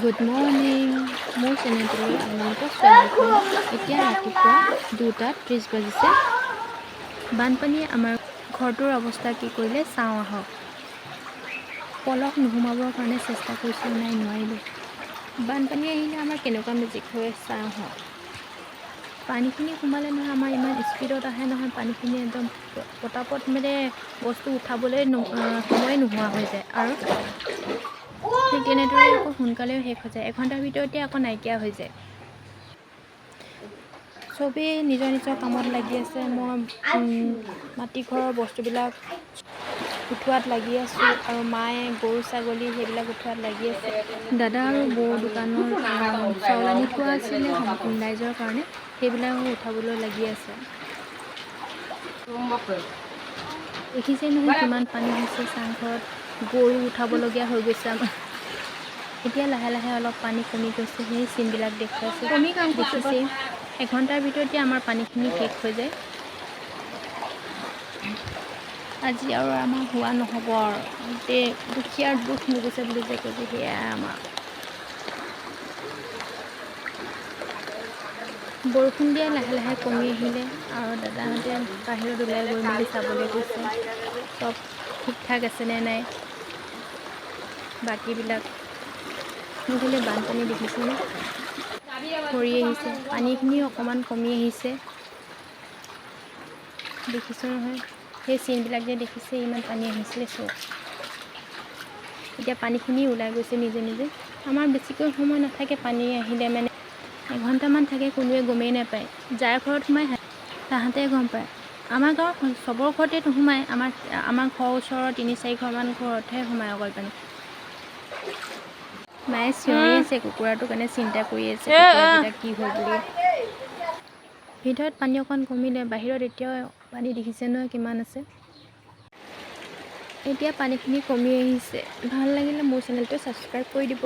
Good morning, মোৰ চেনেলটোলৈ আপোনালোকক স্বাগতম। এতিয়া ৰাতিপুৱা 2:30 বাজিছে। বানপানীয়ে আমাৰ ঘৰটোৰ অৱস্থা কি কৰিলে চাওঁ আহক। পলস নোসোমাবৰ কাৰণে চেষ্টা কৰিছিলোঁ, নাই নোৱাৰিলোঁ। বানপানী আহিলে আমাৰ কেনেকুৱা মেজিক হয় চাওঁ আহক। পানীখিনি সোমালে নহয়, আমাৰ ইমান স্পীডত আহে নহয় পানীখিনি, একদম পটাপট মানে বস্তু উঠাবলৈ সময় নোহোৱা হৈ যায়। আৰু ঠিক তেনেদৰে আকৌ সোনকালেও শেষ হৈ যায়, এঘণ্টাৰ ভিতৰতে আকৌ নাইকিয়া হৈ যায়। চবেই নিজৰ নিজৰ কামত লাগি আছে। মই মাটি ঘৰৰ বস্তুবিলাক উঠোৱাত লাগি আছোঁ, আৰু মায়ে গৰু ছাগলী সেইবিলাক উঠোৱাত লাগি আছে। দাদা আৰু বৌ দোকানৰ চাউল আনি থোৱা আছিলে ৰাইজৰ কাৰণে, সেইবিলাকো উঠাবলৈ লাগি আছে। দেখিছে নহয় কিমান পানী হৈছে, চাংঘৰত গৰু উঠাবলগীয়া হৈ গৈছে আমাৰ। এতিয়া লাহে লাহে অলপ পানী কমি গৈছে, সেই চিনবিলাক দেখুৱাইছে। দেখিছেই এঘণ্টাৰ ভিতৰতে আমাৰ পানীখিনি শেষ হৈ যায়। আজি আৰু আমাৰ হোৱা নহ'ব আৰু, গোটেই দুখীয়াৰ দুখ নুগুছে বুলি যে কয় যে সেয়াই আমাৰ। বৰষুণ দিয়া লাহে লাহে কমি আহিলে, আৰু দাদাহঁতে বাহিৰত ওলাই গৈ মেলি চাবলৈ গৈছে চব ঠিক ঠাক আছেনে নাই বাকীবিলাক। সেইফালে বানপানী দেখিছেনে, ভৰি আহিছে, পানীখিনি অকণমান কমি আহিছে। দেখিছোঁ নহয় সেই চিনবিলাক যে দেখিছে, ইমান পানী আহিছিলে চব। এতিয়া পানীখিনি ওলাই গৈছে নিজে নিজে। আমাৰ বেছিকৈ সময় নাথাকে পানী আহিলে, মানে এঘণ্টামান থাকে, কোনোৱে গমেই নাপায়। যাৰ ঘৰত সোমাই তাহাঁতে গম পায়। আমাৰ গাঁৱৰ চবৰ ঘৰতে নোসোমায়, আমাৰ ঘৰৰ ওচৰৰ 3-4 ঘৰমান ঘৰতহে সোমায় অকল পানী। মায়ে চিঞৰি আছে কুকুৰাটোৰ কাৰণে, চিন্তা কৰি আছে কুকুৰাকেইটা কি হ'ল বুলি। ভিতৰত পানী অকণ কমিলে, বাহিৰত এতিয়াও পানী দেখিছে নহয় কিমান আছে। এতিয়া পানীখিনি কমি আহিছে। ভাল লাগিলে মোৰ চেনেলটো ছাবস্ক্ৰাইব কৰি দিব।